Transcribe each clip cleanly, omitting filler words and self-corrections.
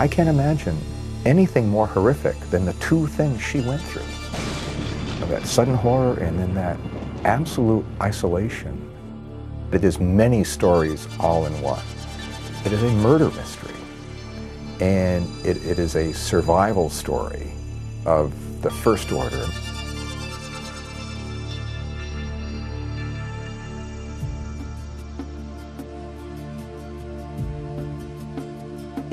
I can't imagine anything more horrific than the two things she went through. That sudden horror and then that absolute isolation. It is many stories all in one. It is a murder mystery, and it is a survival story of the first order.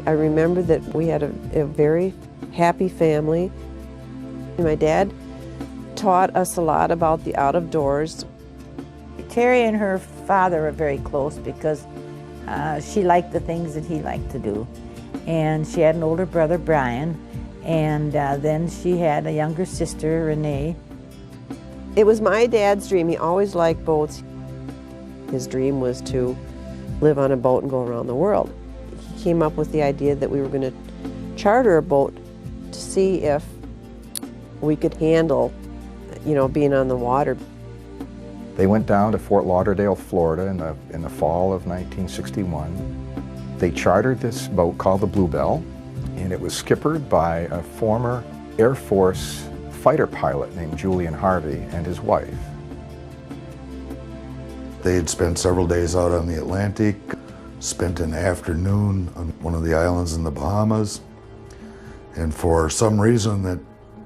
I remember that we had a very happy family. My dad taught us a lot about the out of doors. Tere and her father are very close because she liked the things that he liked to do. And she had an older brother, Brian, and then she had a younger sister, Renee. It was my dad's dream. He always liked boats. His dream was to live on a boat and go around the world. He came up with the idea that we were going to charter a boat to see if we could handle, you know, being on the water. They went down to Fort Lauderdale, Florida in the fall of 1961. They chartered this boat called the Bluebell, and it was skippered by a former Air Force fighter pilot named Julian Harvey and his wife. They had spent several days out on the Atlantic, spent an afternoon on one of the islands in the Bahamas, and for some reason that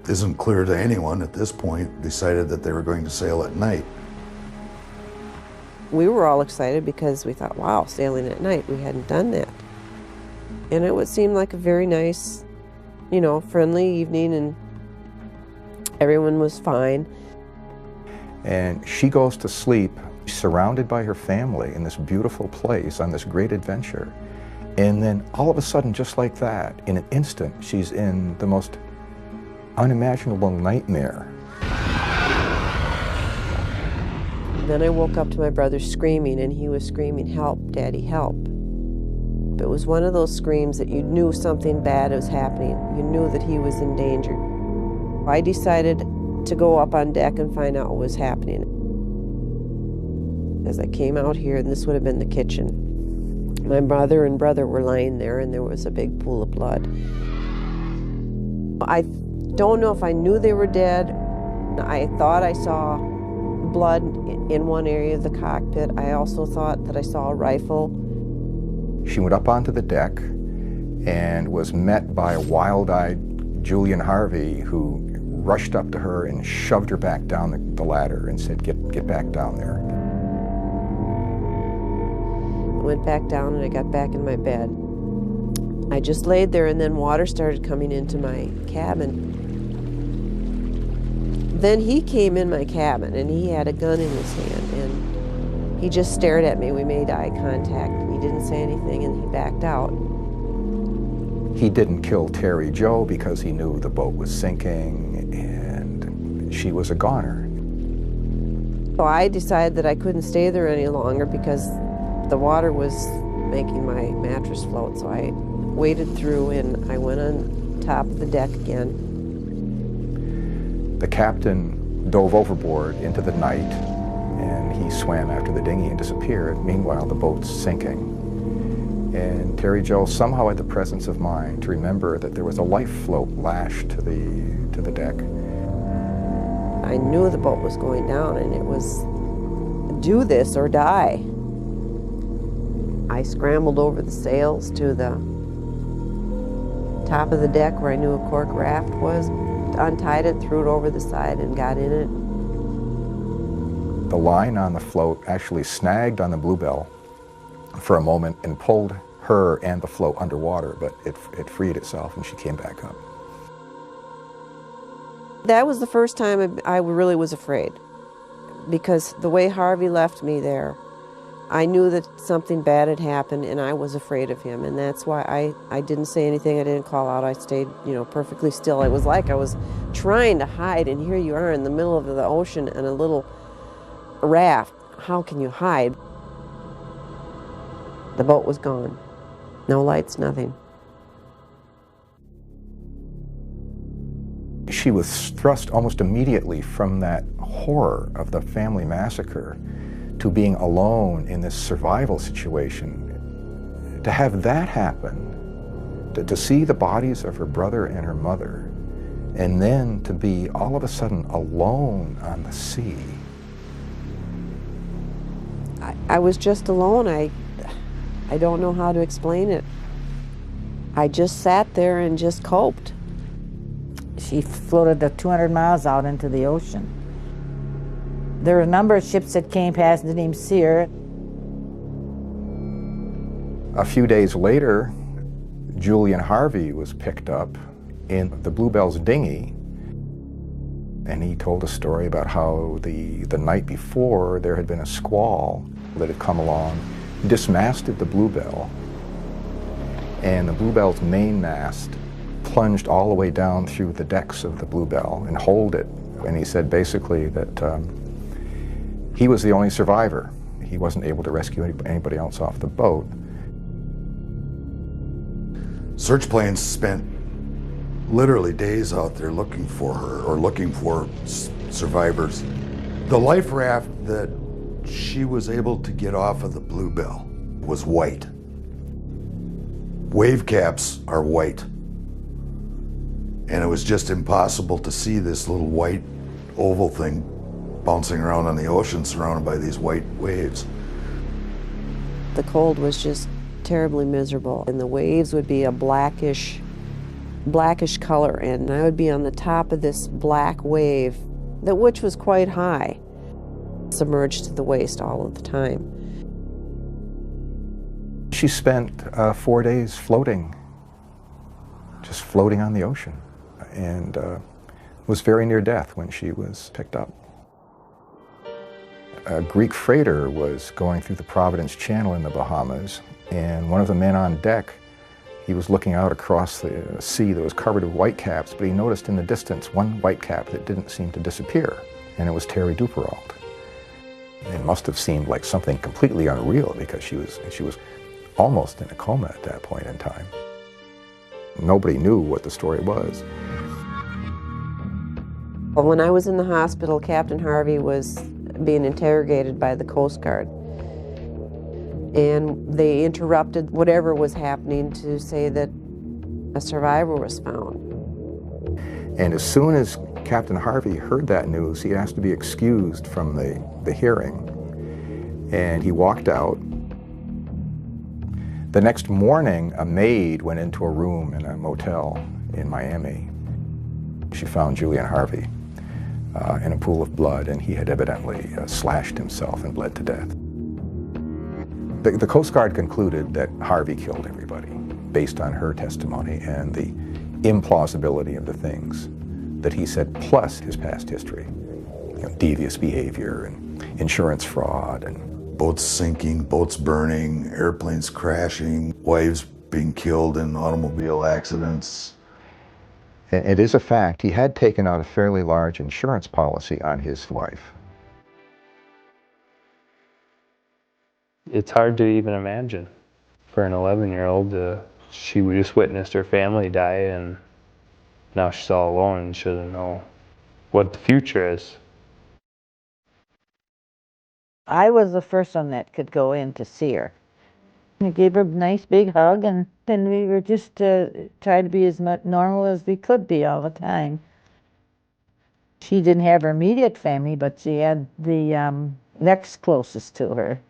isn't clear to anyone at this point, decided that they were going to sail at night. We were all excited because we thought, wow, sailing at night, we hadn't done that. And it would seem like a very nice, you know, friendly evening, and everyone was fine. And she goes to sleep surrounded by her family in this beautiful place on this great adventure. And then all of a sudden, just like that, in an instant, she's in the most unimaginable nightmare. Then I woke up to my brother screaming, and he was screaming, "Help, Daddy, help." It was one of those screams that you knew something bad was happening. You knew that he was in danger. I decided to go up on deck and find out what was happening. As I came out here, and this would have been the kitchen, my mother and brother were lying there, and there was a big pool of blood. I don't know if I knew they were dead. I thought I saw blood in one area of the cockpit. I also thought that I saw a rifle. She went up onto the deck and was met by a wild-eyed Julian Harvey, who rushed up to her and shoved her back down the ladder and said, get back down there. I went back down and I got back in my bed. I just laid there, and then water started coming into my cabin. Then he came in my cabin, and he had a gun in his hand, and he just stared at me. We made eye contact, and he didn't say anything, and he backed out. He didn't kill Tere Jo because he knew the boat was sinking and she was a goner. So I decided that I couldn't stay there any longer because the water was making my mattress float, so I waded through and I went on top of the deck again. The captain dove overboard into the night, and he swam after the dinghy and disappeared. Meanwhile, the boat's sinking. And Tere Jo somehow had the presence of mind to remember that there was a life float lashed to the deck. I knew the boat was going down, and it was do this or die. I scrambled over the sails to the top of the deck where I knew a cork raft was, untied it, threw it over the side, and got in it. The line on the float actually snagged on the Bluebell for a moment and pulled her and the float underwater, but it freed itself and she came back up. That was the first time I really was afraid, because the way Harvey left me there, I knew that something bad had happened, and I was afraid of him, and that's why I didn't say anything. I didn't call out. I stayed, you know, perfectly still. It was like I was trying to hide, and here you are in the middle of the ocean in a little raft. How can you hide? The boat was gone. No lights, nothing. She was thrust almost immediately from that horror of the family massacre to being alone in this survival situation. To have that happen To see the bodies of her brother and her mother, and then to be all of a sudden alone on the sea. I was just alone. I don't know how to explain it. I just sat there and just coped. She floated the 200 miles out into the ocean. There were a number of ships that came past and didn't even see her. A few days later, Julian Harvey was picked up in the Bluebell's dinghy, and he told a story about how the night before there had been a squall that had come along, dismasted the Bluebell, and the Bluebell's main mast plunged all the way down through the decks of the Bluebell and holed it. And he said basically that he was the only survivor. He wasn't able to rescue anybody else off the boat. Search planes spent literally days out there looking for her, or looking for survivors. The life raft that she was able to get off of the Bluebell was white. Wave caps are white. And it was just impossible to see this little white oval thing bouncing around on the ocean surrounded by these white waves. The cold was just terribly miserable, and the waves would be a blackish color, and I would be on the top of this black wave, which was quite high, submerged to the waist all of the time. She spent 4 days floating, just floating on the ocean, and was very near death when she was picked up. A Greek freighter was going through the Providence Channel in the Bahamas, and one of the men on deck, he was looking out across the sea that was covered with whitecaps, but he noticed in the distance one whitecap that didn't seem to disappear, and it was Tere Duperrault. It must have seemed like something completely unreal because she was almost in a coma at that point in time. Nobody knew what the story was. When I was in the hospital, Captain Harvey was being interrogated by the Coast Guard, and they interrupted whatever was happening to say that a survivor was found. And as soon as Captain Harvey heard that news, he asked to be excused from the hearing, and he walked out. The next morning, a maid went into a room in a motel in Miami. She found Julian Harvey in a pool of blood, and he had evidently slashed himself and bled to death. The Coast Guard concluded that Harvey killed everybody based on her testimony and the implausibility of the things that he said, plus his past history, devious behavior and insurance fraud and boats sinking, boats burning, airplanes crashing, wives being killed in automobile accidents. It is a fact, he had taken out a fairly large insurance policy on his wife. It's hard to even imagine for an 11-year-old. She just witnessed her family die, and now she's all alone and she doesn't know what the future is. I was the first one that could go in to see her. I gave her a nice big hug, and then we were just trying to be as much normal as we could be all the time. She didn't have her immediate family, but she had the next closest to her.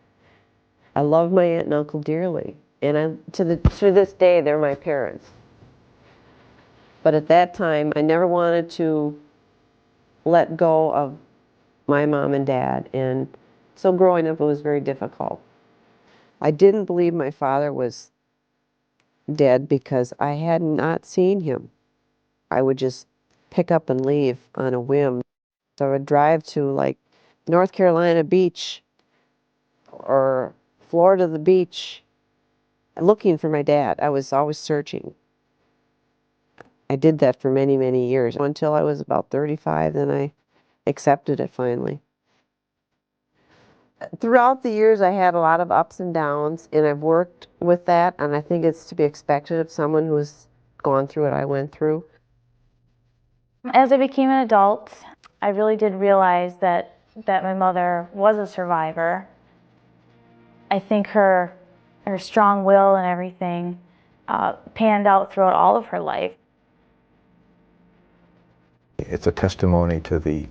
I love my aunt and uncle dearly, and to this day, they're my parents. But at that time, I never wanted to let go of my mom and dad, and so growing up, it was very difficult. I didn't believe my father was dead because I had not seen him. I would just pick up and leave on a whim. So I would drive to like North Carolina beach or Florida the beach looking for my dad. I was always searching. I did that for many, many years until I was about 35, then I accepted it finally. Throughout the years, I had a lot of ups and downs, and I've worked with that, and I think it's to be expected of someone who's gone through what I went through. As I became an adult, I really did realize that my mother was a survivor. I think her strong will and everything panned out throughout all of her life. It's a testimony to the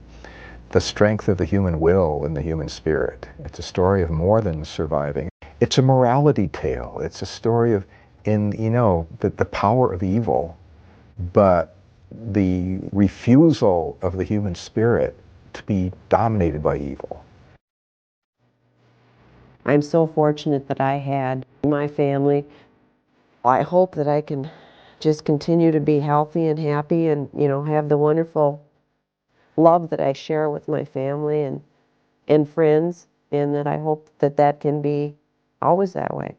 strength of the human will and the human spirit. It's a story of more than surviving. It's a morality tale. It's a story of, the power of evil, but the refusal of the human spirit to be dominated by evil. I'm so fortunate that I had my family. I hope that I can just continue to be healthy and happy and, have the wonderful love that I share with my family and friends, and that I hope that that can be always that way.